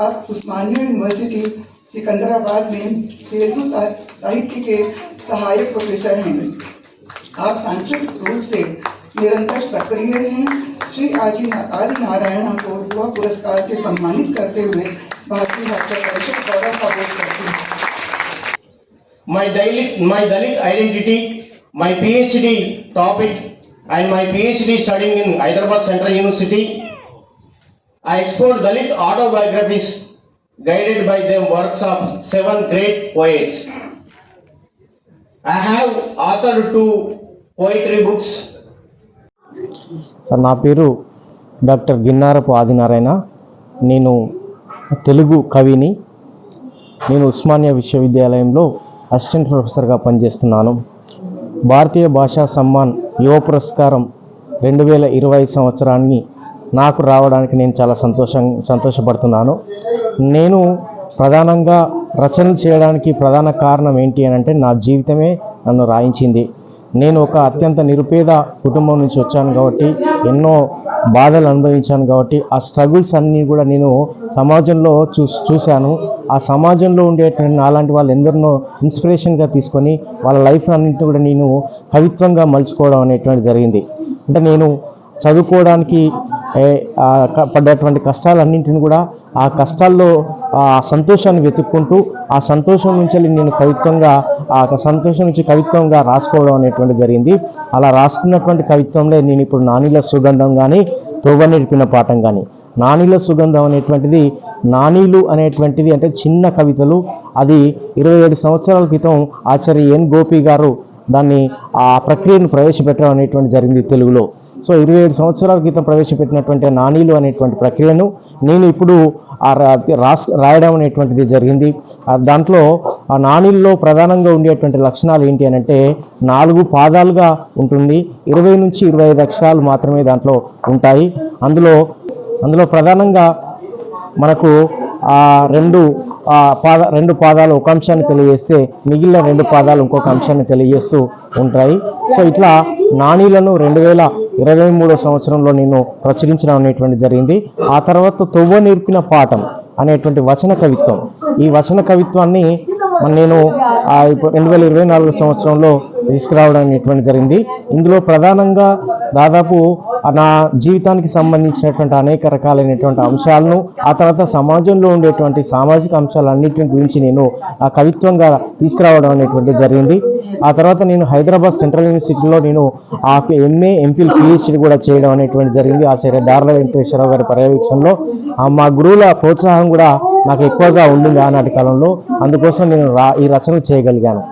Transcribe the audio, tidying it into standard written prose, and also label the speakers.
Speaker 1: आप उस्मानिया यूनिवर्सिटी सिकंदराबाद में तेलुगु साहित्य के सहायक प्रोफेसर हैं। आप सांस्कृतिक रूप से निरंतर सक्रिय हैं। श्री आदि नारायण को युवा पुरस्कार से सम्मानित करते हुए भारतीय भाषा परिषद द्वारा प्रबोध करते हैं।
Speaker 2: My Dalit identity, my PhD topic, and my PhD studying in Hyderabad Central University. I explored Dalit autobiographies guided by the works of 7 great poets. I have authored 2 poetry books.
Speaker 3: Sir నా పేరు doctor Ginnarapu Adinarayana. నేను తెలుగు కవిని. నేను ఉస్మానియా విశ్వవిద్యాలయంలో assistant ప్రొఫెసర్గా పనిచేస్తున్నాను. భారతీయ భాషా సమ్మాన్ యువ పురస్కారం 2020 సంవత్సరాన్ని నాకు రావడానికి నేను చాలా సంతోషపడుతున్నాను. నేను ప్రధానంగా రచనలు చేయడానికి ప్రధాన కారణం ఏంటి అని అంటే నా జీవితమే నన్ను రాయించింది. నేను ఒక అత్యంత నిరుపేద కుటుంబం నుంచి వచ్చాను కాబట్టి ఎన్నో బాధలు అనుభవించాను కాబట్టి ఆ స్ట్రగుల్స్ అన్నీ కూడా నేను సమాజంలో చూశాను. ఆ సమాజంలో ఉండేటువంటి నాలాంటి వాళ్ళు ఎందరినో ఇన్స్పిరేషన్గా తీసుకొని వాళ్ళ లైఫ్ అన్నింటినీ కూడా నేను కవిత్వంగా మలుచుకోవడం అనేటువంటి జరిగింది. అంటే నేను చదువుకోవడానికి పడ్డటువంటి కష్టాలన్నింటిని కూడా ఆ కష్టాల్లో ఆ సంతోషాన్ని వెతుక్కుంటూ ఆ సంతోషం నుంచి నేను సంతోషం నుంచి కవిత్వంగా రాసుకోవడం అనేటువంటి జరిగింది. అలా రాసుకున్నటువంటి కవిత్వంలో నేను ఇప్పుడు నానీల సుగంధం కానీ తోవ నేర్పిన పాఠం కానీ, నానీల సుగంధం అనేటువంటిది, నానీలు అనేటువంటిది అంటే చిన్న కవితలు. అది 27 సంవత్సరాల క్రితం ఆచార్య ఎన్ గోపి గారు దాన్ని ఆ ప్రక్రియను ప్రవేశపెట్టడం అనేటువంటి జరిగింది తెలుగులో. సో 27 సంవత్సరాల క్రితం ప్రవేశపెట్టినటువంటి నానీలు అనేటువంటి ప్రక్రియను నేను ఇప్పుడు రాయడం అనేటువంటిది జరిగింది. దాంట్లో ఆ నానీల్లో ప్రధానంగా ఉండేటువంటి లక్షణాలు ఏంటి అని అంటే 4 పాదాలుగా ఉంటుంది. 20 నుంచి 25 అక్షరాలు మాత్రమే దాంట్లో ఉంటాయి. అందులో ప్రధానంగా మనకు రెండు పాదాలు ఒక అంశాన్ని తెలియజేస్తే మిగిలిన 2 పాదాలు ఇంకొక అంశాన్ని తెలియజేస్తూ ఉంటాయి. సో ఇట్లా నానీలను 2023 సంవత్సరంలో నేను ప్రచురించడం అనేటువంటి జరిగింది. ఆ తర్వాత తొవ్వ నేర్పిన పాఠం అనేటువంటి వచన కవిత్వం, ఈ వచన కవిత్వాన్ని నేను 2024 సంవత్సరంలో తీసుకురావడం అనేటువంటి జరిగింది. ఇందులో ప్రధానంగా దాదాపు నా జీవితానికి సంబంధించినటువంటి అనేక రకాలైనటువంటి అంశాలను, ఆ తర్వాత సమాజంలో ఉండేటువంటి సామాజిక అంశాలన్నింటి గురించి నేను ఆ కవిత్వంగా తీసుకురావడం అనేటువంటి జరిగింది. ఆ తర్వాత నేను హైదరాబాద్ సెంట్రల్ యూనివర్సిటీలో నేను ఆ ఎంఏ ఎంఫిల్ పిహెచ్డి కూడా చేయడం అనేటువంటి జరిగింది. ఆచార్య దార్ల వెంకటేశ్వరరావు గారి పర్యవేక్షణలో మా గురువుల ప్రోత్సాహం కూడా నాకు ఎక్కువగా ఉండింది ఆనాటి కాలంలో. అందుకోసం నేను ఈ రచనలు చేయగలిగాను.